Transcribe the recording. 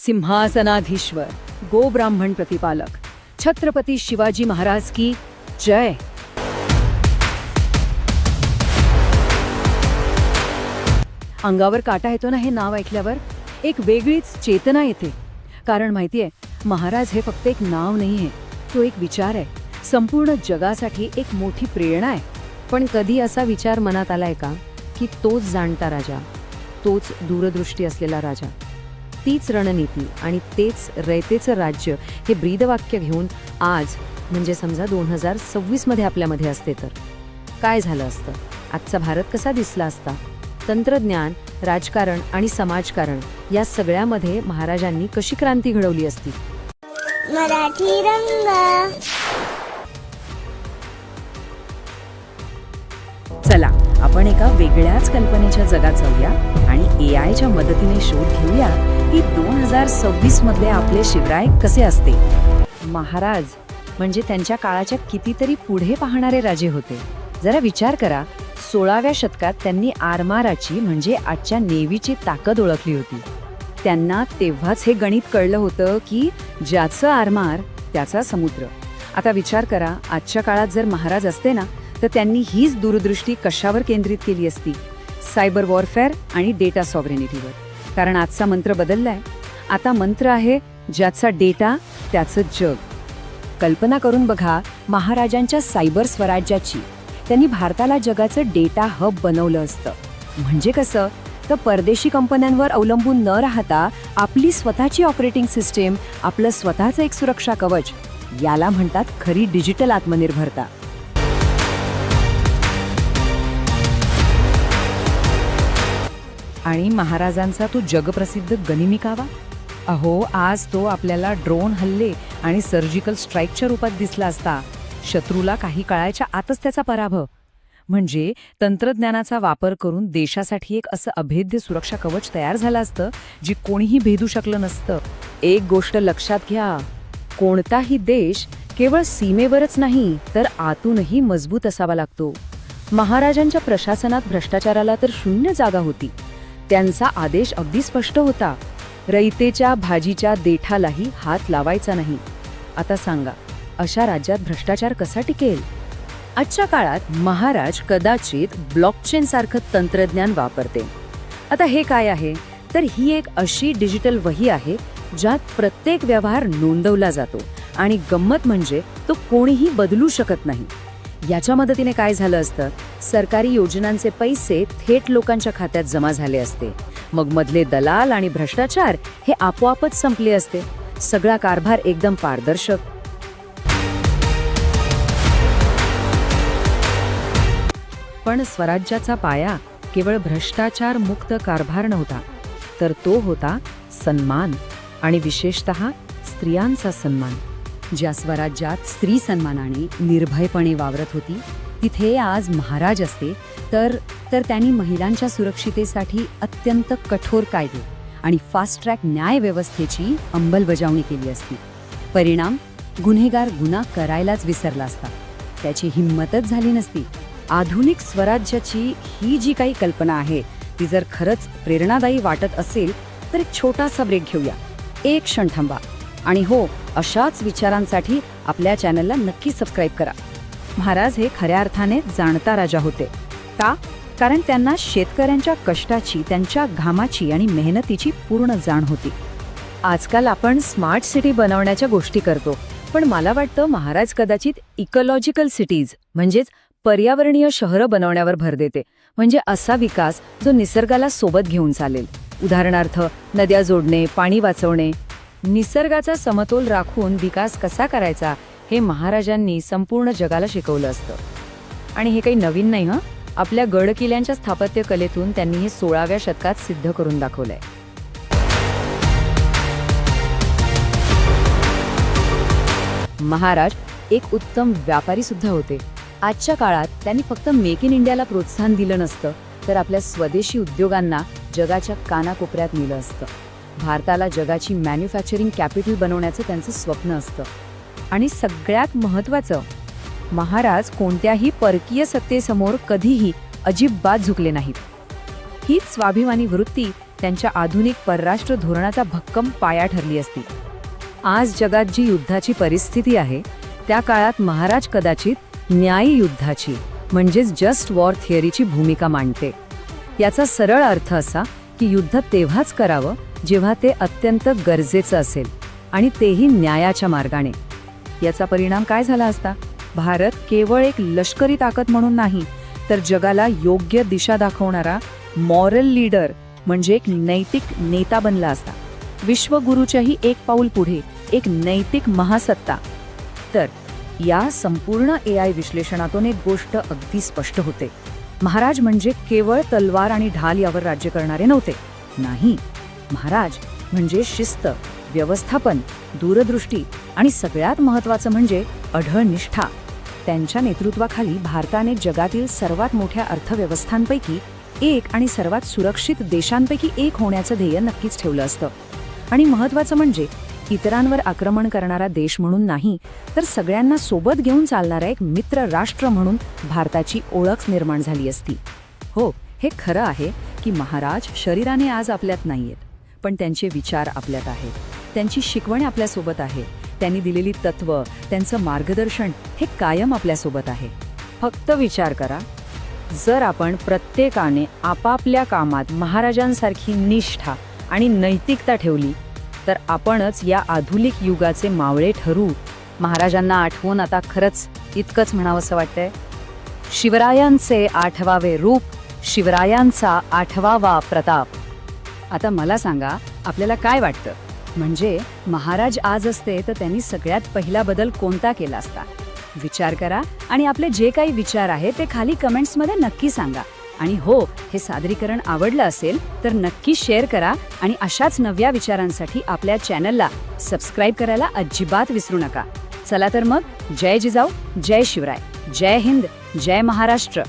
सिंहासनाधीश्वर, गोब्राह्मण प्रतिपालक, छत्रपती शिवाजी महाराज की जय. अंगावर काटा येतो ना हे नाव ऐकल्यावर. एक वेगळीच चेतना येते. कारण माहितीये, महाराज हे फक्त एक नाव नाहीये, तो एक विचार आहे. संपूर्ण जगासाठी एक मोठी प्रेरणा आहे. पण कधी असा विचार मनात आलाय का की तोच जाणता राजा, तोच दूरदृष्टी असलेला राजा, तीच रणनीती आणि तेच रयतेचं राज्य हे ब्रीदवाक्य घेऊन आज म्हणजे समजा 2026 मध्ये आपल्यामध्ये असते तर काय झालं असतं? आजचा भारत कसा दिसला असता? तंत्रज्ञान, राजकारण आणि समाजकारण या सगळ्यामध्ये महाराजांनी कशी क्रांती घडवली असती? मराठी रंग. चला आपण एका वेगळ्याच कल्पनेच्या जगात जाऊया आणि AIच्या मदतीने शोध घेऊया की 2026 मधले आपले शिवराय कसे असते. महाराज म्हणजे त्यांच्या काळाच्या कितीतरी पुढे पाहणारे राजे होते. जरा विचार करा, 16व्या शतकात त्यांनी आरमाराची म्हणजे आजच्या नेव्हीची ताकद ओळखली होती. त्यांना तेव्हाच हे गणित कळलं होतं की ज्याचं आरमार त्याचा समुद्र. आता विचार करा, आजच्या काळात जर महाराज असते ना, तर त्यांनी हीच दूरदृष्टी कशावर केंद्रित केली असती? सायबर वॉरफेअर आणि डेटा सॉव्हरेनिटीवर. कारण आजचा मंत्र बदललाय. आता मंत्र आहे ज्याचा डेटा त्याचं जग. कल्पना करून बघा महाराजांच्या सायबर स्वराज्याची. त्यांनी भारताला जगाचं डेटा हब बनवलं असतं. म्हणजे कसं तर परदेशी कंपन्यांवर अवलंबून न राहता आपली स्वतःची ऑपरेटिंग सिस्टीम, आपलं स्वतःचं एक सुरक्षा कवच. याला म्हणतात खरी डिजिटल आत्मनिर्भरता. आणि महाराजांचा तो जगप्रसिद्ध गनिमी कावा, अहो आज तो आपल्याला ड्रोन हल्ले आणि सर्जिकल स्ट्राईकच्या रूपात दिसला असता. शत्रूला काही काळाच्या आतच त्याचा पराभव. म्हणजे तंत्रज्ञानाचा वापर करून देशासाठी एक असं अभेद्य सुरक्षा कवच तयार झालं असतं जी कोणीही भेदू शकलं नसतं. एक गोष्ट लक्षात घ्या, कोणताही देश केवळ सीमेवरच नाही तर आतूनही मजबूत असावा लागतो. महाराजांच्या प्रशासनात भ्रष्टाचाराला तर शून्य जागा होती. त्यांचा आदेश अगदी स्पष्ट होता, रयतेच्या भाजीच्या देठालाही हात लावायचा नाही. आता सांगा, अशा राज्यात भ्रष्टाचार कसा टिकेल? आजच्या काळात महाराज कदाचित ब्लॉकचेन सारखं तंत्रज्ञान वापरते. आता हे काय आहे तर ही एक अशी डिजिटल वही आहे ज्यात प्रत्येक व्यवहार नोंदवला जातो आणि गंमत म्हणजे तो कोणीही बदलू शकत नाही. याच्या मदतीने काय झालं असतं, सरकारी योजनांचे पैसे थेट लोकांच्या खात्यात जमा झाले असते. मग मधले दलाल आणि भ्रष्टाचार हे आपोआपच संपले असते. सगळा कारभार एकदम पारदर्शक. पण स्वराज्याचा पाया केवळ भ्रष्टाचार मुक्त कारभार नव्हता, तर तो होता सन्मान आणि विशेषतः स्त्रियांचा सन्मान. ज्या स्वराज्यात स्त्री सन्मानाने निर्भयपणे वावरत होती तिथे आज महाराज असते तर त्यांनी महिलांच्या सुरक्षितेसाठी अत्यंत कठोर कायदे आणि फास्ट ट्रॅक न्याय व्यवस्थेची अंमलबजावणी केली असती. परिणाम, गुन्हेगार गुन्हा करायलाच विसरला असता. त्याची हिंमतच झाली नसती. आधुनिक स्वराज्याची ही जी काही कल्पना आहे ती जर खरंच प्रेरणादायी वाटत असेल तर एक छोटासा ब्रेक घेऊया. एक क्षण थांबा आणि हो, अशाच विचारांसाठी आपल्या चॅनलला नक्की सबस्क्राईब करा. महाराज हे खऱ्या अर्थाने जाणता राजा होते. का? कारण त्यांना शेतकऱ्यांच्या कष्टाची, त्यांच्या घामाची आणि मेहनतीची पूर्ण जाण होती. आजकाल आपण स्मार्ट सिटी बनवण्याच्या गोष्टी करतो, पण मला वाटतं महाराज कदाचित इकोलॉजिकल सिटीज म्हणजेच पर्यावरणीय शहरं बनवण्यावर भर देते. म्हणजे असा विकास जो निसर्गाला सोबत घेऊन चालेल. उदाहरणार्थ नद्या जोडणे, पाणी वाचवणे. निसर्गाचा समतोल राखून विकास कसा करायचा हे महाराजांनी संपूर्ण जगाला शिकवलं असतं. आणि हे काही नवीन नाही हं. आपल्या गडकिल्ल्यांच्या स्थापत्य कलेतून त्यांनी हे 16व्या शतकात सिद्ध करून दाखवलंय. महाराज एक उत्तम व्यापारी सुद्धा होते. आजच्या काळात त्यांनी फक्त मेक इन इंडियाला प्रोत्साहन दिलं नसतं तर आपल्या स्वदेशी उद्योगांना जगाच्या कानाकोपऱ्यात नेलं असतं. भारताला जगाची मॅन्युफॅक्चरिंग कॅपिटल बनवण्याचं त्यांचं स्वप्न असतं. आणि सगळ्यात महत्त्वाचं, महाराज कोणत्याही परकीय सत्तेसमोर कधीही अजिबात झुकले नाहीत. हीच स्वाभिमानी वृत्ती त्यांच्या आधुनिक परराष्ट्र धोरणाचा भक्कम पाया ठरली असती. आज जगात जी युद्धाची परिस्थिती आहे त्या काळात महाराज कदाचित न्यायी युद्धाची म्हणजेच जस्ट वॉर थिअरीची भूमिका मांडते. याचा सरळ अर्थ असा की युद्ध तेव्हाच करावं जेव्हा ते अत्यंत गरजेचं असेल आणि तेही न्यायाच्या मार्गाने. याचा परिणाम काय झाला असता? भारत केवळ एक लष्करी ताकद म्हणून नाही तर जगाला योग्य दिशा दाखवणारा मॉरल लीडर म्हणजे एक नैतिक नेता बनला असता. विश्वगुरूच्याही एक पाऊल पुढे एक नैतिक महासत्ता. तर या संपूर्ण AI विश्लेषणातून एक गोष्ट अगदी स्पष्ट होते. महाराज म्हणजे केवळ तलवार आणि ढाल यावर राज्य करणारे नव्हते. नाही, महाराज म्हणजे शिस्त, व्यवस्थापन, दूरदृष्टी आणि सगळ्यात महत्त्वाचं म्हणजे अढळ निष्ठा. त्यांच्या नेतृत्वाखाली भारताने जगातील सर्वात मोठ्या अर्थव्यवस्थांपैकी एक आणि सर्वात सुरक्षित देशांपैकी एक होण्याचं ध्येय नक्कीच ठेवलं असतं. आणि महत्त्वाचं म्हणजे इतरांवर आक्रमण करणारा देश म्हणून नाही तर सगळ्यांना सोबत घेऊन चालणारा एक मित्र राष्ट्र म्हणून भारताची ओळख निर्माण झाली असती. हो, हे खरं आहे की महाराज शरीराने आज आपल्यात नाहीयेत, पण त्यांचे विचार आपल्यात आहेत. त्यांची शिकवण आपल्यासोबत आहे. त्यांनी दिलेली तत्त्व, त्यांचं मार्गदर्शन हे कायम आपल्यासोबत आहे. फक्त विचार करा, जर आपण प्रत्येकाने आपापल्या कामात महाराजांसारखी निष्ठा आणि नैतिकता ठेवली तर आपणच या आधुनिक युगाचे मावळे ठरू. महाराजांना आठवून आता खरंच इतकंच म्हणावंसं वाटतंय, शिवरायांचे 8वावे रूप, शिवरायांचा 8वावा प्रताप. आता मला सांगा, आपल्याला काय वाटतं? म्हणजे महाराज आज असते तर त्यांनी सगळ्यात पहिला बदल कोणता केला असता? विचार करा आणि आपले जे काही विचार आहे ते खाली कमेंट्समध्ये नक्की सांगा. आणि हो, हे सादरीकरण आवडलं असेल तर नक्की शेअर करा आणि अशाच नव्या विचारांसाठी आपल्या चॅनलला सबस्क्राईब करायला अजिबात विसरू नका. चला तर मग, जय जिजाऊ, जय शिवराय, जय हिंद, जय महाराष्ट्र.